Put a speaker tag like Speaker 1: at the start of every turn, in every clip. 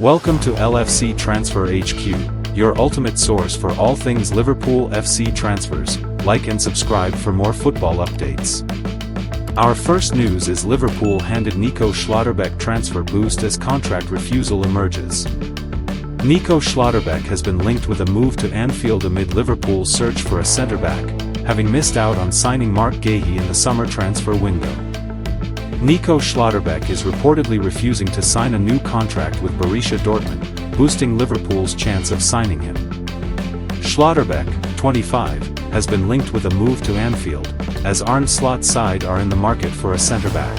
Speaker 1: Welcome to LFC Transfer HQ, your ultimate source for all things Liverpool FC transfers. Like and subscribe for more football updates. Our first news is Liverpool handed Nico Schlotterbeck transfer boost as contract refusal emerges. Nico Schlotterbeck has been linked with a move to Anfield amid Liverpool's search for a centre-back, having missed out on signing Marc Guehi in the summer transfer window. Nico Schlotterbeck is reportedly refusing to sign a new contract with Borussia Dortmund, boosting Liverpool's chance of signing him. Schlotterbeck, 25, has been linked with a move to Anfield, as Arne Slot's side are in the market for a centre-back.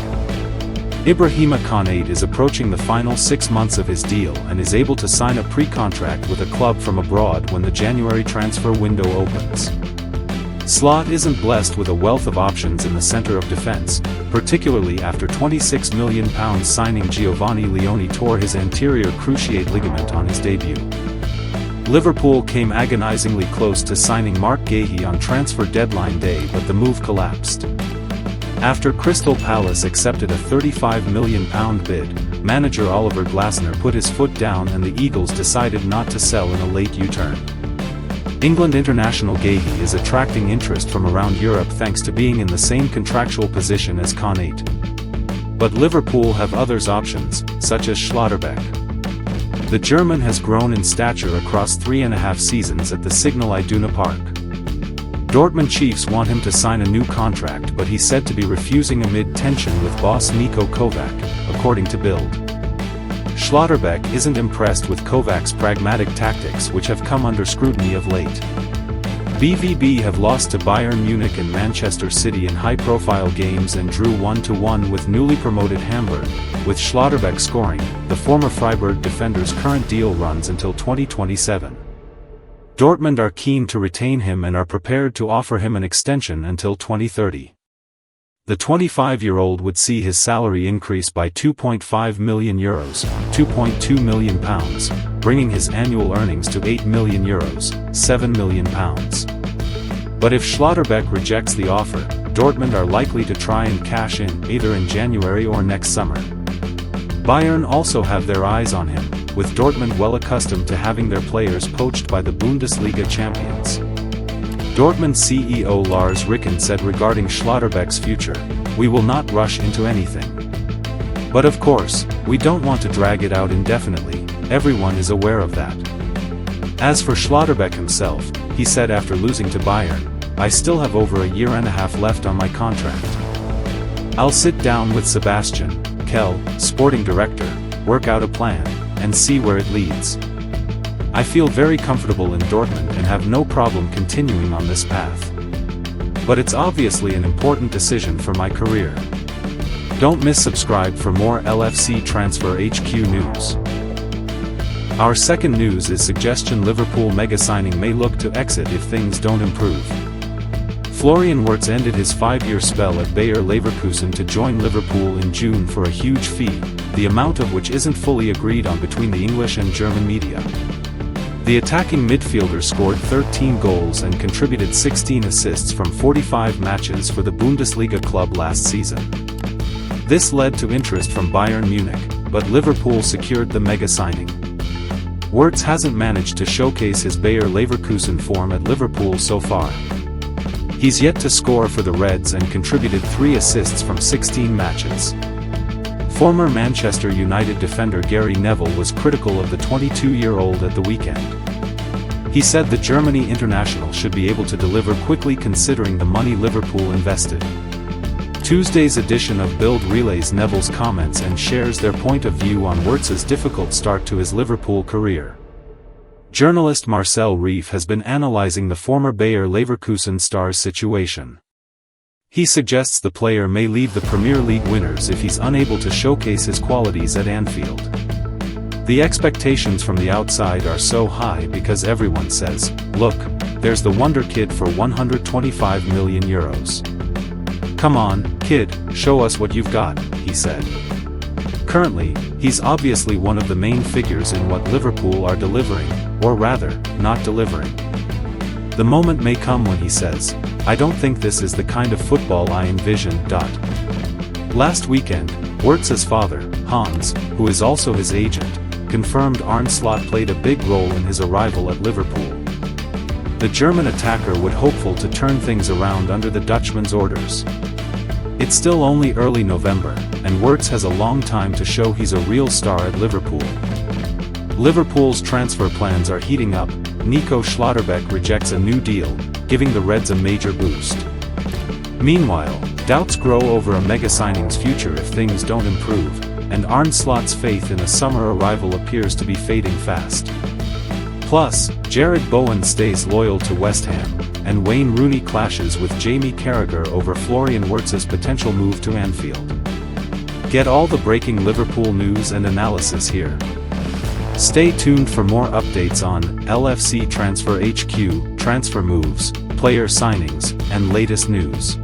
Speaker 1: Ibrahima Konate is approaching the final 6 months of his deal and is able to sign a pre-contract with a club from abroad when the January transfer window opens. Slot isn't blessed with a wealth of options in the centre of defence, particularly after £26 million signing Giovanni Leone tore his anterior cruciate ligament on his debut. Liverpool came agonisingly close to signing Marc Guehi on transfer deadline day, but the move collapsed. After Crystal Palace accepted a £35 million bid, manager Oliver Glasner put his foot down and the Eagles decided not to sell in a late U-turn. England international Guehi is attracting interest from around Europe thanks to being in the same contractual position as Konate. But Liverpool have others options, such as Schlotterbeck. The German has grown in stature across 3.5 seasons at the Signal Iduna Park. Dortmund Chiefs want him to sign a new contract, but he's said to be refusing amid tension with boss Niko Kovac, according to Bild. Schlotterbeck isn't impressed with Kovac's pragmatic tactics, which have come under scrutiny of late. BVB have lost to Bayern Munich and Manchester City in high-profile games and drew 1-1 with newly promoted Hamburg. With Schlotterbeck scoring, the former Freiburg defender's current deal runs until 2027. Dortmund are keen to retain him and are prepared to offer him an extension until 2030. The 25-year-old would see his salary increase by €2.5 million, £2.2 million, bringing his annual earnings to €8 million, £7 million. But if Schlotterbeck rejects the offer, Dortmund are likely to try and cash in, either in January or next summer. Bayern also have their eyes on him, with Dortmund well accustomed to having their players poached by the Bundesliga champions. Dortmund CEO Lars Ricken said regarding Schlotterbeck's future, "We will not rush into anything. But of course, we don't want to drag it out indefinitely, everyone is aware of that." As for Schlotterbeck himself, he said after losing to Bayern, "I still have over a year and a half left on my contract. I'll sit down with Sebastian Kehl, sporting director, work out a plan, and see where it leads. I feel very comfortable in Dortmund and have no problem continuing on this path. But it's obviously an important decision for my career." Don't miss subscribe for more LFC Transfer HQ news. Our second news is suggestion Liverpool mega signing may look to exit if things don't improve. Florian Wirtz ended his 5-year spell at Bayer Leverkusen to join Liverpool in June for a huge fee, the amount of which isn't fully agreed on between the English and German media. The attacking midfielder scored 13 goals and contributed 16 assists from 45 matches for the Bundesliga club last season. This led to interest from Bayern Munich, but Liverpool secured the mega signing. Wirtz hasn't managed to showcase his Bayer Leverkusen form at Liverpool so far. He's yet to score for the Reds and contributed 3 assists from 16 matches. Former Manchester United defender Gary Neville was critical of the 22-year-old at the weekend. He said the Germany international should be able to deliver quickly considering the money Liverpool invested. Tuesday's edition of Bild relays Neville's comments and shares their point of view on Wirtz's difficult start to his Liverpool career. Journalist Marcel Reif has been analysing the former Bayer Leverkusen star's situation. He suggests the player may leave the Premier League winners if he's unable to showcase his qualities at Anfield. The expectations from the outside are so high because everyone says, "Look, there's the wonder kid for €125 million. Come on, kid, show us what you've got," he said. Currently, he's obviously one of the main figures in what Liverpool are delivering, or rather, not delivering. The moment may come when he says, "I don't think this is the kind of football I envision." Last weekend, Wirtz's father, Hans, who is also his agent, confirmed Arne played a big role in his arrival at Liverpool. The German attacker would hopeful to turn things around under the Dutchman's orders. It's still only early November, and Wirtz has a long time to show he's a real star at Liverpool. Liverpool's transfer plans are heating up. Nico Schlotterbeck rejects a new deal, giving the Reds a major boost. Meanwhile, doubts grow over a mega signing's future if things don't improve, and Arne Slot's faith in a summer arrival appears to be fading fast. Plus, Jarrod Bowen stays loyal to West Ham, and Wayne Rooney clashes with Jamie Carragher over Florian Wirtz's potential move to Anfield. Get all the breaking Liverpool news and analysis here. Stay tuned for more updates on LFC Transfer HQ, transfer moves, player signings, and latest news.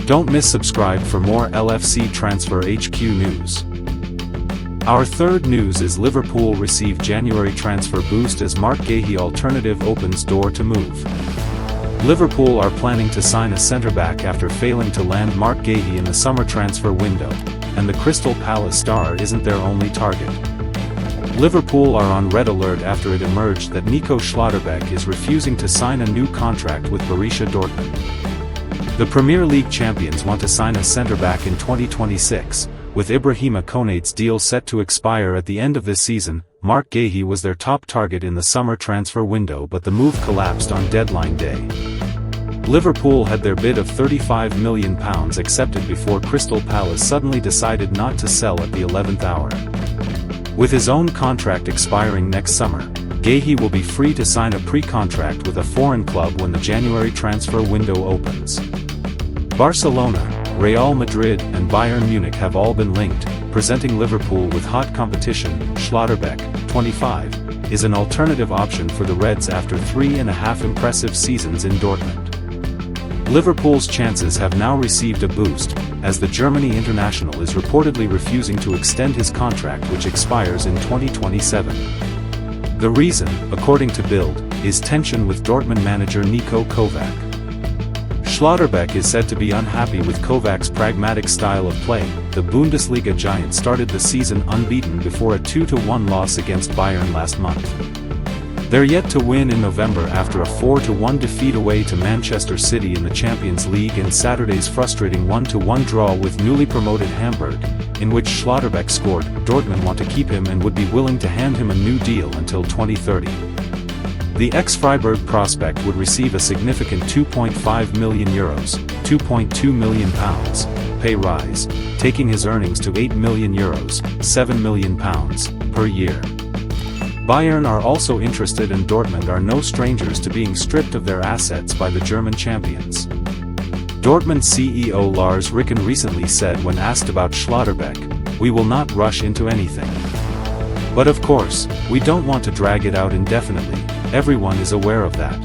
Speaker 1: Don't miss subscribe for more LFC Transfer HQ news. Our third news is Liverpool receive January transfer boost as Marc Guehi alternative opens door to move. Liverpool are planning to sign a centre-back after failing to land Marc Guehi in the summer transfer window, and the Crystal Palace star isn't their only target. Liverpool are on red alert after it emerged that Nico Schlotterbeck is refusing to sign a new contract with Borussia Dortmund. The Premier League champions want to sign a centre-back in 2026, with Ibrahima Konate's deal set to expire at the end of this season. Marc Guehi was their top target in the summer transfer window, but the move collapsed on deadline day. Liverpool had their bid of £35 million accepted before Crystal Palace suddenly decided not to sell at the 11th hour. With his own contract expiring next summer, Guehi will be free to sign a pre-contract with a foreign club when the January transfer window opens. Barcelona, Real Madrid and Bayern Munich have all been linked, presenting Liverpool with hot competition. Schlotterbeck, 25, is an alternative option for the Reds after 3.5 impressive seasons in Dortmund. Liverpool's chances have now received a boost, as the Germany international is reportedly refusing to extend his contract, which expires in 2027. The reason, according to Bild, is tension with Dortmund manager Niko Kovac. Schlotterbeck is said to be unhappy with Kovac's pragmatic style of play. The Bundesliga giant started the season unbeaten before a 2-1 loss against Bayern last month. They're yet to win in November after a 4-1 defeat away to Manchester City in the Champions League and Saturday's frustrating 1-1 draw with newly promoted Hamburg, in which Schlotterbeck scored. Dortmund want to keep him and would be willing to hand him a new deal until 2030. The ex-Freiburg prospect would receive a significant €2.5 million, £2.2 million, pay rise, taking his earnings to €8 million, £7 million, per year. Bayern are also interested, and Dortmund are no strangers to being stripped of their assets by the German champions. Dortmund CEO Lars Ricken recently said when asked about Schlotterbeck, "We will not rush into anything. But of course, we don't want to drag it out indefinitely, everyone is aware of that."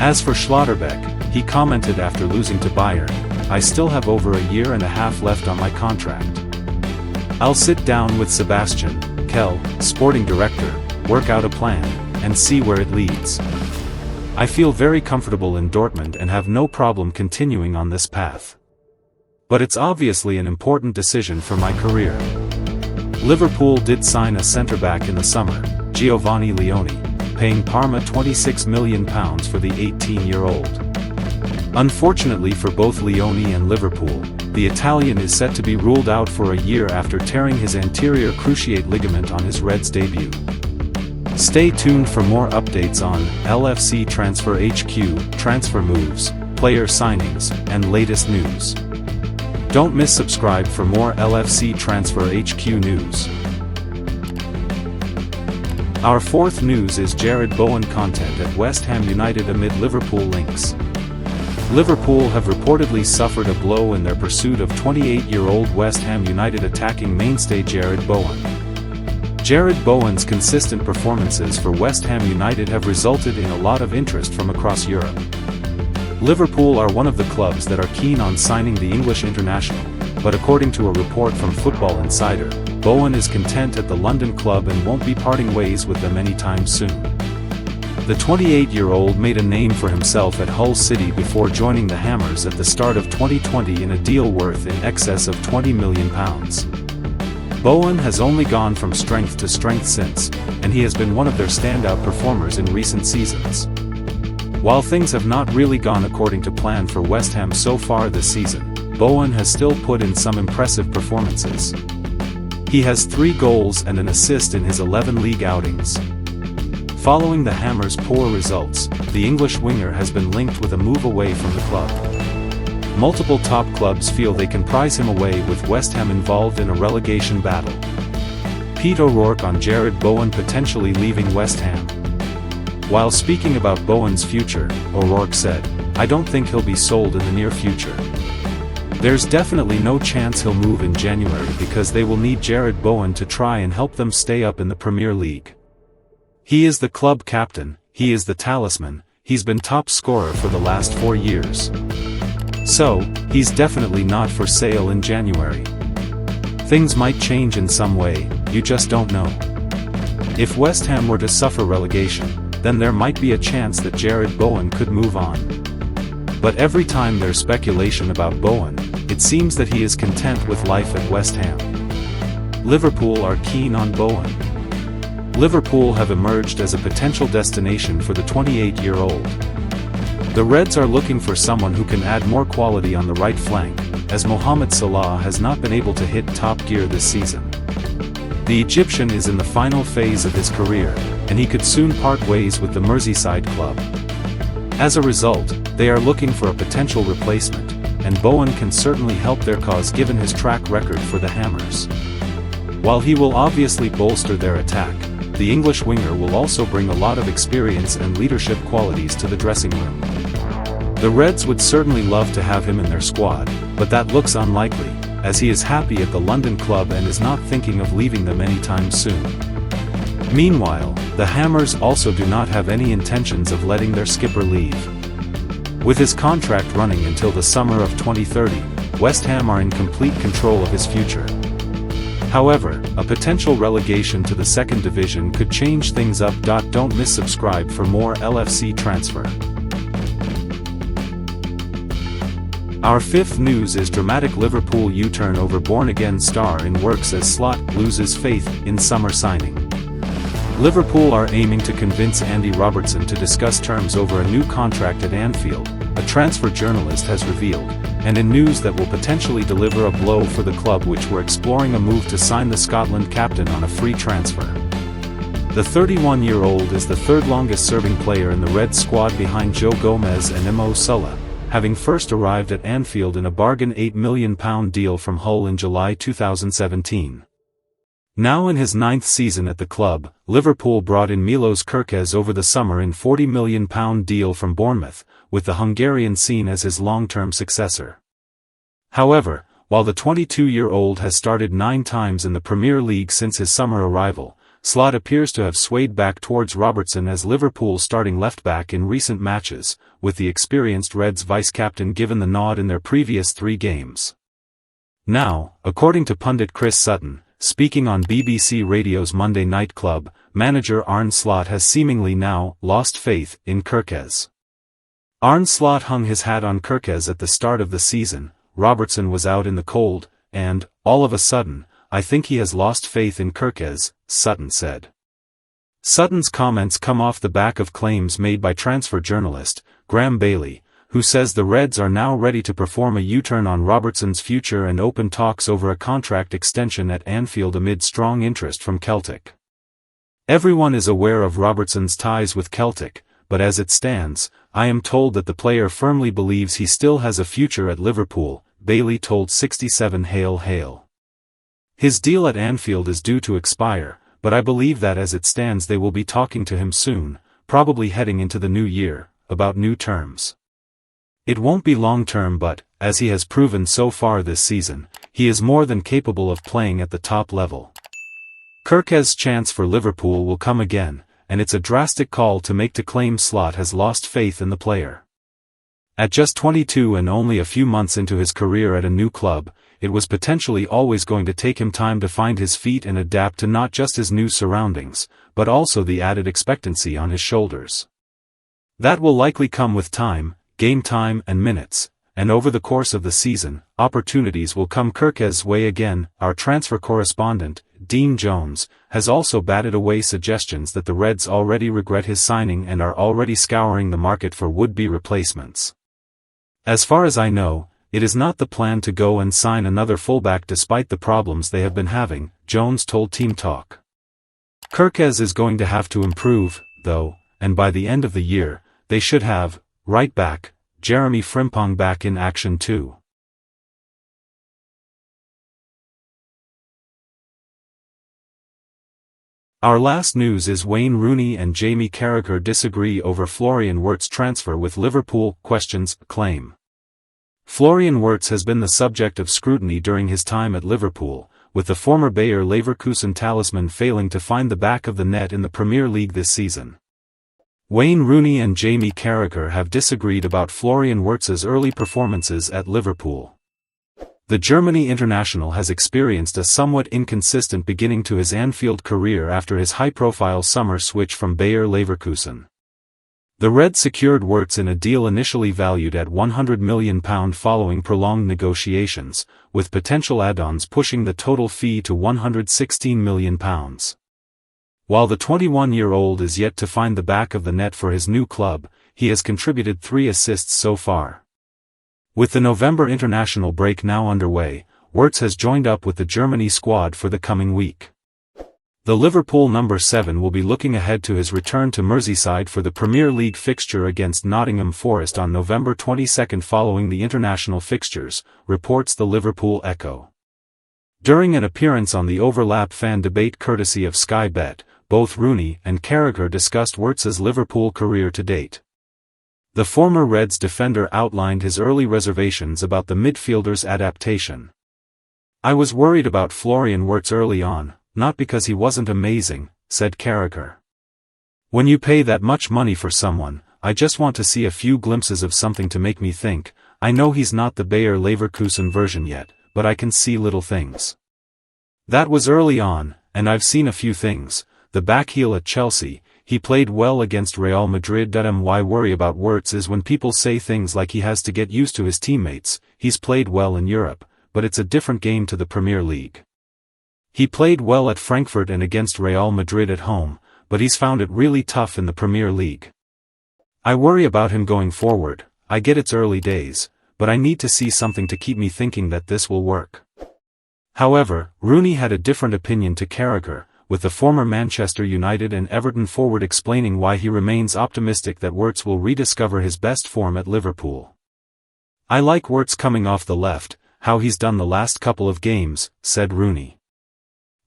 Speaker 1: As for Schlotterbeck, he commented after losing to Bayern, "I still have over a year and a half left on my contract. I'll sit down with Sebastian Kell, sporting director, work out a plan, and see where it leads. I feel very comfortable in Dortmund and have no problem continuing on this path. But it's obviously an important decision for my career." Liverpool did sign a centre-back in the summer, Giovanni Leone, paying Parma £26 million for the 18-year-old. Unfortunately for both Leone and Liverpool, the Italian is set to be ruled out for a year after tearing his anterior cruciate ligament on his Reds debut. Stay tuned for more updates on LFC Transfer HQ, transfer moves, player signings, and latest news. Don't miss subscribe for more LFC Transfer HQ news. Our fourth news is Jarrod Bowen content at West Ham United amid Liverpool links. Liverpool have reportedly suffered a blow in their pursuit of 28-year-old West Ham United attacking mainstay Jarrod Bowen. Jarrod Bowen's consistent performances for West Ham United have resulted in a lot of interest from across Europe. Liverpool are one of the clubs that are keen on signing the English international, but according to a report from Football Insider, Bowen is content at the London club and won't be parting ways with them anytime soon. The 28-year-old made a name for himself at Hull City before joining the Hammers at the start of 2020 in a deal worth in excess of £20 million. Bowen has only gone from strength to strength since, and he has been one of their standout performers in recent seasons. While things have not really gone according to plan for West Ham so far this season, Bowen has still put in some impressive performances. He has 3 goals and an assist in his 11 league outings. Following the Hammers' poor results, the English winger has been linked with a move away from the club. Multiple top clubs feel they can prize him away, with West Ham involved in a relegation battle. Pete O'Rourke on Jarrod Bowen potentially leaving West Ham. While speaking about Bowen's future, O'Rourke said, "I don't think he'll be sold in the near future. There's definitely no chance he'll move in January because they will need Jarrod Bowen to try and help them stay up in the Premier League. He is the club captain, he is the talisman, he's been top scorer for the last 4 years. So, he's definitely not for sale in January. Things might change in some way, you just don't know. If West Ham were to suffer relegation, then there might be a chance that Jarrod Bowen could move on. But every time there's speculation about Bowen, it seems that he is content with life at West Ham. Liverpool are keen on Bowen. Liverpool have emerged as a potential destination for the 28-year-old. The Reds are looking for someone who can add more quality on the right flank, as Mohamed Salah has not been able to hit top gear this season. The Egyptian is in the final phase of his career, and he could soon part ways with the Merseyside club. As a result, they are looking for a potential replacement, and Bowen can certainly help their cause given his track record for the Hammers. While he will obviously bolster their attack, the English winger will also bring a lot of experience and leadership qualities to the dressing room. The Reds would certainly love to have him in their squad, but that looks unlikely, as he is happy at the London club and is not thinking of leaving them anytime soon. Meanwhile, the Hammers also do not have any intentions of letting their skipper leave. With his contract running until the summer of 2030, West Ham are in complete control of his future. However, a potential relegation to the second division could change things up. Don't miss subscribe for more LFC transfer. Our 5th news is dramatic Liverpool U-turn over born-again star in works as Slot loses faith in summer signing. Liverpool are aiming to convince Andy Robertson to discuss terms over a new contract at Anfield, a transfer journalist has revealed, and in news that will potentially deliver a blow for the club, which were exploring a move to sign the Scotland captain on a free transfer. The 31-year-old is the 3rd longest-serving player in the Reds squad behind Joe Gomez and Mo Salah, having first arrived at Anfield in a bargain £8 million deal from Hull in July 2017. Now in his 9th season at the club, Liverpool brought in Nico Schlotterbeck over the summer in a £40 million deal from Bournemouth, with the Hungarian seen as his long-term successor. However, while the 22-year-old has started 9 times in the Premier League since his summer arrival, Slot appears to have swayed back towards Robertson as Liverpool's starting left-back in recent matches, with the experienced Reds vice-captain given the nod in their previous 3 games. Now, according to pundit Chris Sutton, speaking on BBC Radio's Monday Night Club, manager Arne Slot has seemingly now lost faith in Kerkez. Arne Slot hung his hat on Kerkez at the start of the season. Robertson was out in the cold, and, all of a sudden, I think he has lost faith in Kerkez, Sutton said. Sutton's comments come off the back of claims made by transfer journalist Graham Bailey, who says the Reds are now ready to perform a U-turn on Robertson's future and open talks over a contract extension at Anfield amid strong interest from Celtic. Everyone is aware of Robertson's ties with Celtic, but as it stands, I am told that the player firmly believes he still has a future at Liverpool, Bailey told 67 Hail Hail. His deal at Anfield is due to expire, but I believe that as it stands they will be talking to him soon, probably heading into the new year, about new terms. It won't be long-term, but, as he has proven so far this season, he is more than capable of playing at the top level. Kerkez's chance for Liverpool will come again, and it's a drastic call to make to claim Slot has lost faith in the player. At just 22 and only a few months into his career at a new club, it was potentially always going to take him time to find his feet and adapt to not just his new surroundings, but also the added expectancy on his shoulders. That will likely come with time, game time and minutes, and over the course of the season, opportunities will come Kerkez's way again. Our transfer correspondent, Dean Jones, has also batted away suggestions that the Reds already regret his signing and are already scouring the market for would-be replacements. As far as I know, it is not the plan to go and sign another fullback despite the problems they have been having, Jones told Team Talk. Kerkez is going to have to improve, though, and by the end of the year, they should have, right back, Jeremy Frimpong back in action too. Our last news is Wayne Rooney and Jamie Carragher disagree over Florian Wirtz transfer with Liverpool, questions, claim. Florian Wirtz has been the subject of scrutiny during his time at Liverpool, with the former Bayer Leverkusen talisman failing to find the back of the net in the Premier League this season. Wayne Rooney and Jamie Carragher have disagreed about Florian Wirtz's early performances at Liverpool. The Germany international has experienced a somewhat inconsistent beginning to his Anfield career after his high-profile summer switch from Bayer Leverkusen. The Reds secured Wirtz in a deal initially valued at £100 million following prolonged negotiations, with potential add-ons pushing the total fee to £116 million. While the 21-year-old is yet to find the back of the net for his new club, he has contributed 3 assists so far. With the November international break now underway, Wirtz has joined up with the Germany squad for the coming week. The Liverpool number 7 will be looking ahead to his return to Merseyside for the Premier League fixture against Nottingham Forest on November 22 following the international fixtures, reports the Liverpool Echo. During an appearance on the Overlap fan debate courtesy of Sky Bet, both Rooney and Carragher discussed Wirtz's Liverpool career to date. The former Reds defender outlined his early reservations about the midfielder's adaptation. "I was worried about Florian Wirtz early on, not because he wasn't amazing," said Carragher. "When you pay that much money for someone, I just want to see a few glimpses of something to make me think. I know he's not the Bayer Leverkusen version yet, but I can see little things. That was early on, and I've seen a few things. The back heel at Chelsea, he played well against Real Madrid. My worry about Wirtz is when people say things like he has to get used to his teammates. He's played well in Europe, but it's a different game to the Premier League. He played well at Frankfurt and against Real Madrid at home, but he's found it really tough in the Premier League. I worry about him going forward. I get it's early days, but I need to see something to keep me thinking that this will work." However, Rooney had a different opinion to Carragher, with the former Manchester United and Everton forward explaining why he remains optimistic that Wirtz will rediscover his best form at Liverpool. "I like Wirtz coming off the left, how he's done the last couple of games," said Rooney.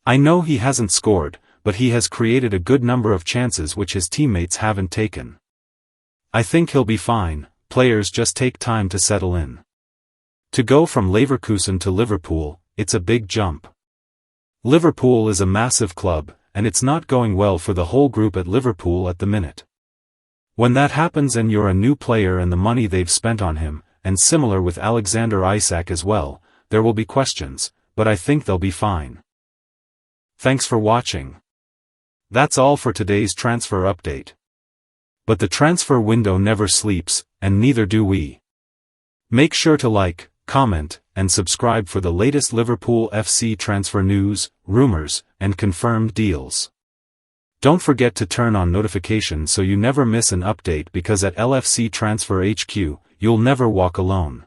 Speaker 1: "I know he hasn't scored, but he has created a good number of chances which his teammates haven't taken. I think he'll be fine. Players just take time to settle in. To go from Leverkusen to Liverpool, it's a big jump. Liverpool is a massive club, and it's not going well for the whole group at Liverpool at the minute. When that happens and you're a new player and the money they've spent on him, and similar with Alexander Isak as well, there will be questions, but I think they'll be fine." Thanks for watching. That's all for today's transfer update. But the transfer window never sleeps, and neither do we. Make sure to like, comment, and subscribe for the latest Liverpool FC transfer news, rumors, and confirmed deals. Don't forget to turn on notifications so you never miss an update, because at LFC Transfer HQ, you'll never walk alone.